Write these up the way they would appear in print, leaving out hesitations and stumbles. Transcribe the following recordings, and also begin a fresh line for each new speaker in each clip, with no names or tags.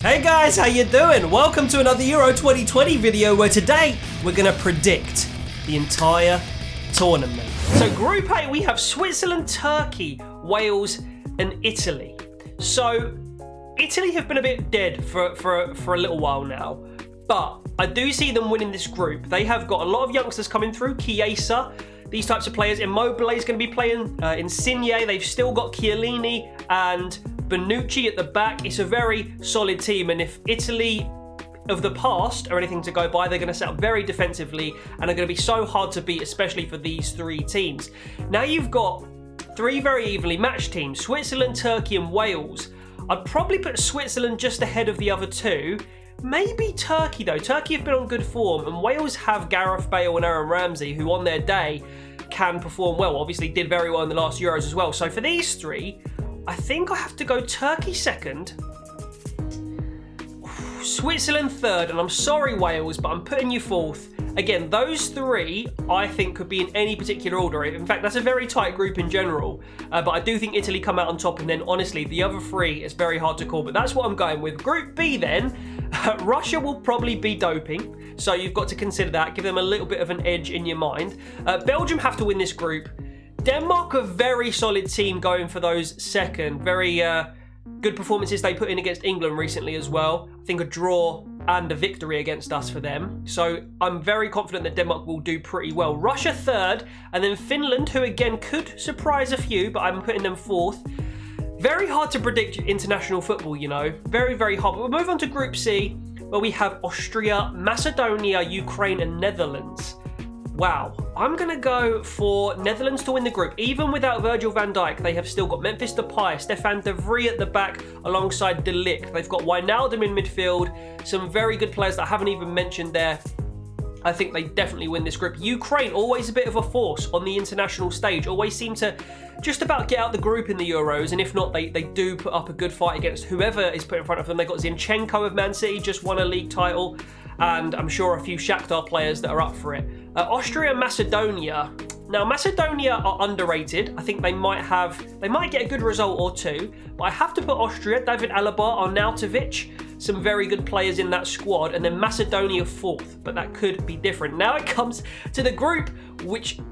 Hey guys, how you doing? Welcome to another Euro 2020 video where today we're going to predict the entire tournament. So Group A, we have Switzerland, Turkey, Wales and Italy. So Italy have been a bit dead for a little while now, but I do see them winning this group. They have got a lot of youngsters coming through, Chiesa, these types of players. Immobile is going to be playing, Insigne, they've still got Chiellini and Bonucci at the back. It's a very solid team, and if Italy of the past are anything to go by, they're going to set up very defensively and are going to be so hard to beat, especially for these three teams. Now you've got three very evenly matched teams, Switzerland, Turkey and Wales. I'd probably put Switzerland just ahead of the other two. Maybe Turkey though. Turkey have been on good form, and Wales have Gareth Bale and Aaron Ramsey, who on their day can perform well. Obviously did very well in the last Euros as well. So for these three, I think I have to go Turkey second, Switzerland third, and I'm sorry Wales, but I'm putting you fourth. Again, those three I think could be in any particular order. In fact, that's a very tight group in general, but I do think Italy come out on top, and then honestly the other three is very hard to call, but that's what I'm going with. Group B then, Russia will probably be doping, so you've got to consider that, give them a little bit of an edge in your mind. Belgium have to win this group. Denmark, a very solid team going for those second. Very good performances they put in against England recently as well. I think a draw and a victory against us for them. So I'm very confident that Denmark will do pretty well. Russia third, and then Finland, who again could surprise a few, but I'm putting them fourth. Very hard to predict international football, you know. Very, very hard. But we'll move on to Group C, where we have Austria, Macedonia, Ukraine and Netherlands. Wow, I'm going to go for Netherlands to win the group. Even without Virgil van Dijk, they have still got Memphis Depay, Stefan de Vrij at the back alongside De Ligt. They've got Wijnaldum in midfield, some very good players that I haven't even mentioned there. I think they definitely win this group. Ukraine, always a bit of a force on the international stage, always seem to just about get out the group in the Euros, and if not, they do put up a good fight against whoever is put in front of them. They've got Zinchenko of Man City, just won a league title, and I'm sure a few Shakhtar players that are up for it. Austria and Macedonia. Now, Macedonia are underrated. I think they might get a good result or two, but I have to put Austria, David Alaba, Arnautovic, some very good players in that squad, and then Macedonia fourth, but that could be different. Now it comes to the group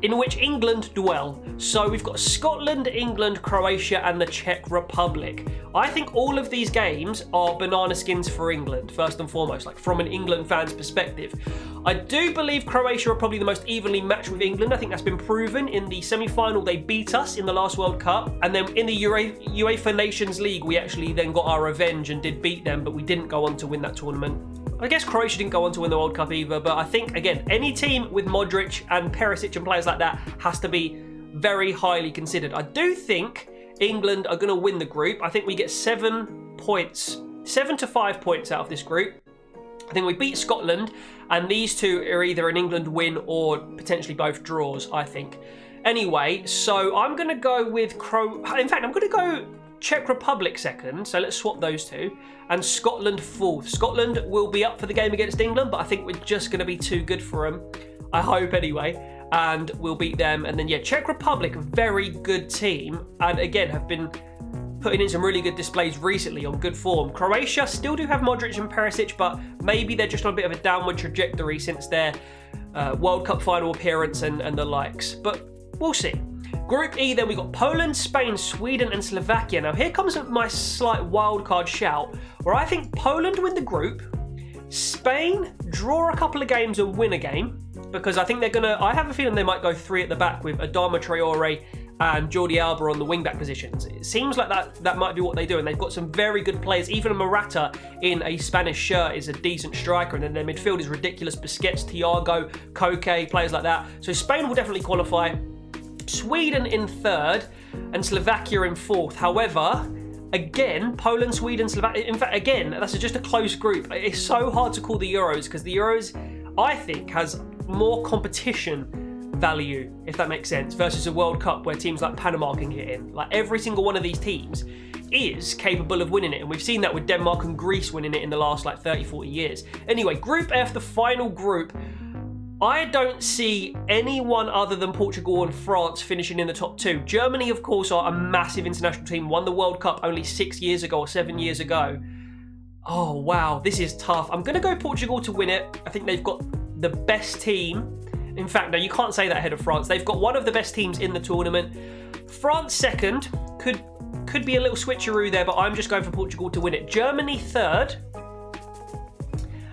in which England dwell. So we've got Scotland, England, Croatia and the Czech Republic. I think all of these games are banana skins for England, first and foremost, like from an England fan's perspective. I do believe Croatia are probably the most evenly matched with England. I think that's been proven. In the semi-final, they beat us in the last World Cup. And then in the UEFA Nations League, we actually then got our revenge and did beat them, but we didn't go on to win that tournament. I guess Croatia didn't go on to win the World Cup either, but I think, again, any team with Modric and Perisic and players like that has to be very highly considered. I do think England are going to win the group. I think we get 7 to 5 points out of this group. I think we beat Scotland, and these two are either an England win or potentially both draws, I think. Anyway, so I'm going to go with I'm going to go Czech Republic second, so let's swap those two, and Scotland fourth. Scotland will be up for the game against England, but I think we're just going to be too good for them. I hope anyway, and we'll beat them. And then, yeah, Czech Republic, very good team, and again, have been putting in some really good displays recently on good form. Croatia still do have Modric and Perisic, but maybe they're just on a bit of a downward trajectory since their World Cup final appearance and the likes, but we'll see. Group E, then we got Poland, Spain, Sweden and Slovakia. Now here comes my slight wildcard shout, where I think Poland win the group, Spain draw a couple of games and win a game, because I think I have a feeling they might go three at the back with Adama Traore and Jordi Alba on the wing-back positions. It seems like that might be what they do, and they've got some very good players. Even Morata in a Spanish shirt is a decent striker, and then their midfield is ridiculous. Busquets, Thiago, Koke, players like that. So Spain will definitely qualify. Sweden in third and Slovakia in fourth. However, again, Poland, Sweden, Slovakia, in fact, again, that's just a close group. It's so hard to call the Euros, because the Euros, I think, has more competition value, if that makes sense, versus a World Cup where teams like Panama can get in. Like, every single one of these teams is capable of winning it, and we've seen that with Denmark and Greece winning it in the last 30-40 years. Anyway, Group F, the final group, I don't see anyone other than Portugal and France finishing in the top two. Germany, of course, are a massive international team, won the World Cup only 6 years ago or 7 years ago. Oh, wow. This is tough. I'm going to go Portugal to win it. I think they've got the best team. In fact, no, you can't say that ahead of France. They've got one of the best teams in the tournament. France second. Could be a little switcheroo there, but I'm just going for Portugal to win it. Germany third.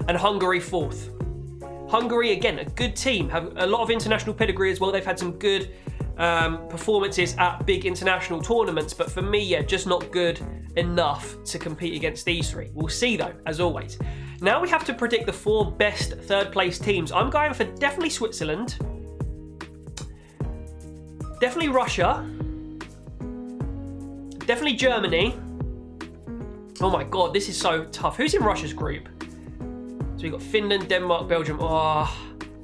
And Hungary fourth. Hungary, again, a good team. Have a lot of international pedigree as well. They've had some good performances at big international tournaments. But for me, yeah, just not good enough to compete against these three. We'll see, though, as always. Now we have to predict the 4 best third-place teams. I'm going for definitely Switzerland. Definitely Russia. Definitely Germany. Oh, my God, this is so tough. Who's in Russia's group? So we've got Finland, Denmark, Belgium. Oh,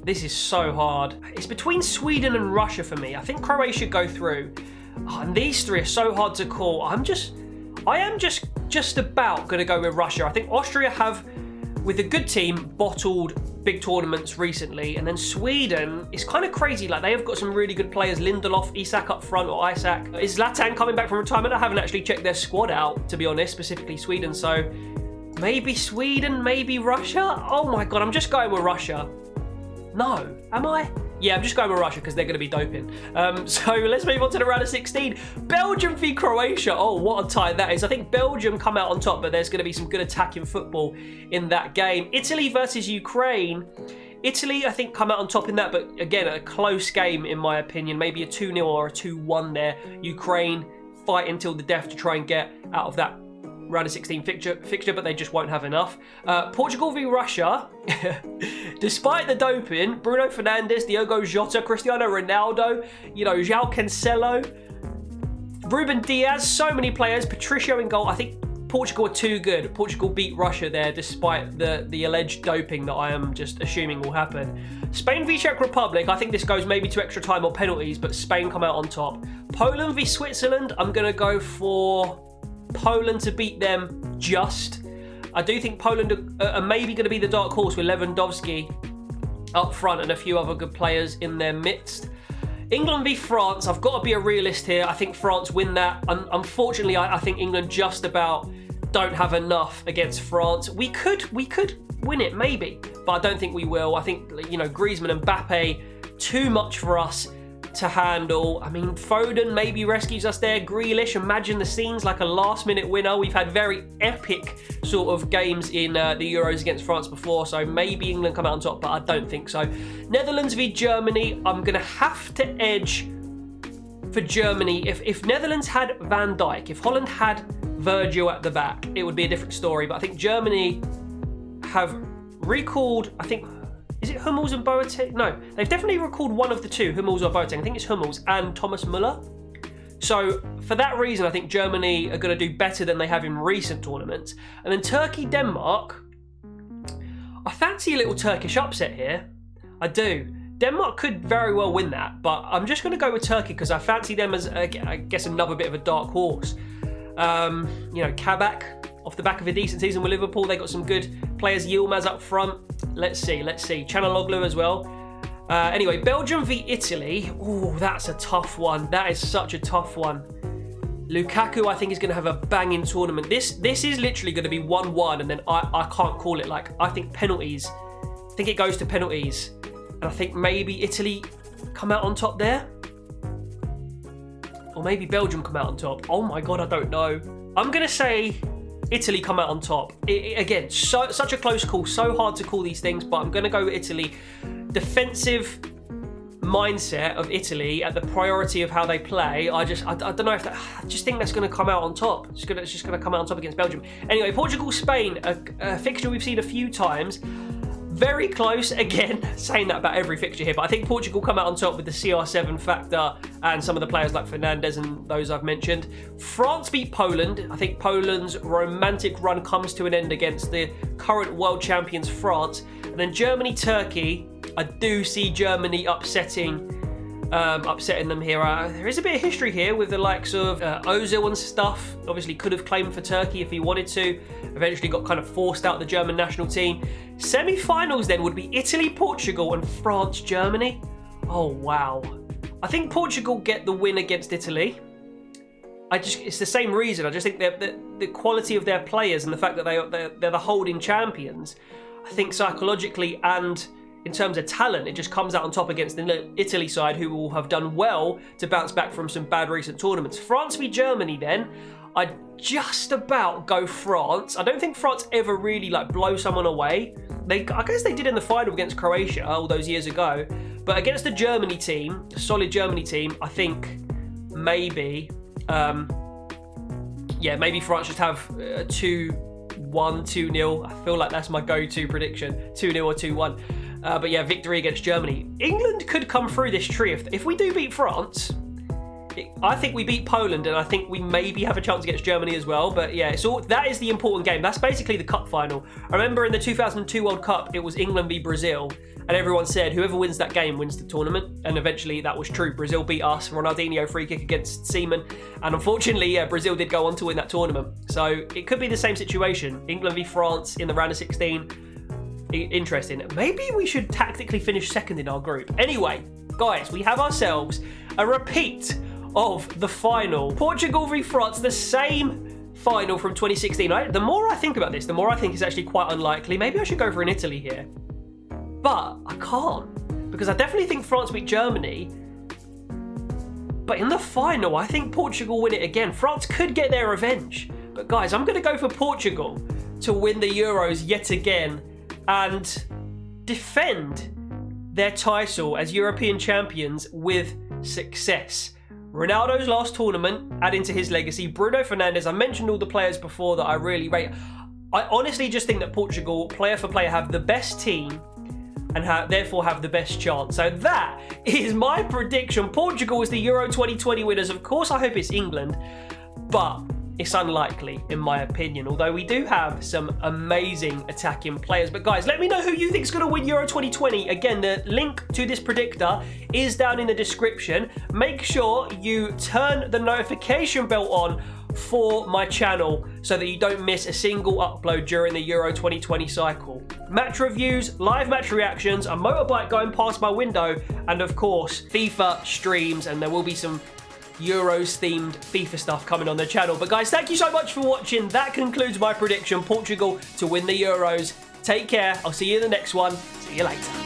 this is so hard. It's between Sweden and Russia for me. I think Croatia go through. Oh, and these three are so hard to call. I am just about going to go with Russia. I think Austria have, with a good team, bottled big tournaments recently. And then Sweden is kind of crazy. Like, they have got some really good players. Lindelof, Isak up front, or Isak. Is Zlatan coming back from retirement? I haven't actually checked their squad out, to be honest, specifically Sweden. So maybe Sweden, maybe Russia? Oh my God, I'm just going with Russia. No, am I? Yeah, I'm just going with Russia because they're going to be doping. So let's move on to the round of 16. Belgium v Croatia. Oh, what a tie that is. I think Belgium come out on top, but there's going to be some good attacking football in that game. Italy versus Ukraine. Italy, I think, come out on top in that, but again, a close game in my opinion. Maybe a 2-0 or a 2-1 there. Ukraine fight until the death to try and get out of that round of 16 fixture, but they just won't have enough. Portugal v Russia. Despite the doping, Bruno Fernandes, Diogo Jota, Cristiano Ronaldo, João Cancelo, Ruben Diaz, so many players, Patricio in goal. I think Portugal are too good. Portugal beat Russia there despite the alleged doping that I am just assuming will happen. Spain v Czech Republic. I think this goes maybe to extra time or penalties, but Spain come out on top. Poland v Switzerland. I'm going to go for Poland to beat them just. I do think Poland are maybe going to be the dark horse with Lewandowski up front and a few other good players in their midst. England v France. I've got to be a realist here. I think France win that. Unfortunately, I think England just about don't have enough against France. We could win it maybe, but I don't think we will. I think Griezmann and Mbappe too much for us to handle. I mean, Foden maybe rescues us there. Grealish, imagine the scenes, like a last-minute winner. We've had very epic sort of games in the Euros against France before, so maybe England come out on top, but I don't think so. Netherlands v Germany. I'm going to have to edge for Germany. If Netherlands had Van Dijk, if Holland had Virgil at the back, it would be a different story, but I think Germany have recalled, I think, is it Hummels and Boateng? No, they've definitely recalled one of the two, Hummels or Boateng. I think it's Hummels and Thomas Müller. So for that reason, I think Germany are going to do better than they have in recent tournaments. And then Turkey-Denmark. I fancy a little Turkish upset here. I do. Denmark could very well win that, but I'm just going to go with Turkey because I fancy them as, I guess, another bit of a dark horse. Kabak off the back of a decent season with Liverpool. They got some good players. Yilmaz up front. Let's see. Chanaloglu as well. Anyway, Belgium v Italy. Oh, that's a tough one. That is such a tough one. Lukaku, I think, is going to have a banging tournament. This is literally going to be 1-1, and then I can't call it. Like, I think penalties. I think it goes to penalties. And I think maybe Italy come out on top there. Or maybe Belgium come out on top. Oh my God, I don't know. I'm going to say Italy come out on top. Again, such a close call. So hard to call these things, but I'm going to go with Italy. Defensive mindset of Italy at the priority of how they play. I don't know if that. I just think that's going to come out on top. It's just going to come out on top against Belgium. Anyway, Portugal-Spain, a fixture we've seen a few times. Very close, again, saying that about every fixture here, but I think Portugal come out on top with the CR7 factor and some of the players like Fernandes and those I've mentioned. France beat Poland. I think Poland's romantic run comes to an end against the current world champions, France. And then Germany-Turkey, I do see Germany upsetting them here. There is a bit of history here with the likes of Ozil and stuff. Obviously could have claimed for Turkey if he wanted to. Eventually got kind of forced out the German national team. Semi-finals then would be Italy, Portugal and France, Germany. Oh, wow. I think Portugal get the win against Italy. it's the same reason. I just think the quality of their players and the fact that they're the holding champions, I think psychologically and in terms of talent, it just comes out on top against the Italy side, who will have done well to bounce back from some bad recent tournaments. France v Germany then, I'd just about go France. I don't think France ever really like blow someone away. I guess they did in the final against Croatia all those years ago, but against the Germany team, a solid Germany team, I think maybe, maybe France just have 2-1, 2-0. I feel like that's my go-to prediction, 2-0 or 2-1. But yeah, victory against Germany. England could come through this tree. If we do beat France, I think we beat Poland, and I think we maybe have a chance against Germany as well. But yeah, that is the important game. That's basically the cup final. I remember in the 2002 World Cup, it was England v Brazil, and everyone said whoever wins that game wins the tournament. And eventually that was true. Brazil beat us. Ronaldinho free kick against Seaman. And unfortunately, yeah, Brazil did go on to win that tournament. So it could be the same situation. England v France in the round of 16. Interesting. Maybe we should tactically finish second in our group. Anyway, guys, we have ourselves a repeat of the final. Portugal v France, the same final from 2016. The more I think about this, the more I think it's actually quite unlikely. Maybe I should go for an Italy here. But I can't, because I definitely think France beat Germany. But in the final, I think Portugal win it again. France could get their revenge. But guys, I'm going to go for Portugal to win the Euros yet again and defend their title as European champions with success. Ronaldo's last tournament, adding to his legacy. Bruno Fernandes, I mentioned all the players before that I really rate. I honestly just think that Portugal, player for player, have the best team and therefore have the best chance. So that is my prediction. Portugal is the Euro 2020 winners. Of course, I hope it's England, but it's unlikely, in my opinion, although we do have some amazing attacking players. But guys, let me know who you think is going to win Euro 2020. Again, the link to this predictor is down in the description. Make sure you turn the notification bell on for my channel so that you don't miss a single upload during the Euro 2020 cycle. Match reviews, live match reactions, a motorbike going past my window, and of course, FIFA streams, and there will be some Euros themed FIFA stuff coming on the channel. But guys, thank you so much for watching. That concludes my prediction, Portugal to win the Euros. Take care. I'll see you in the next one. See you later.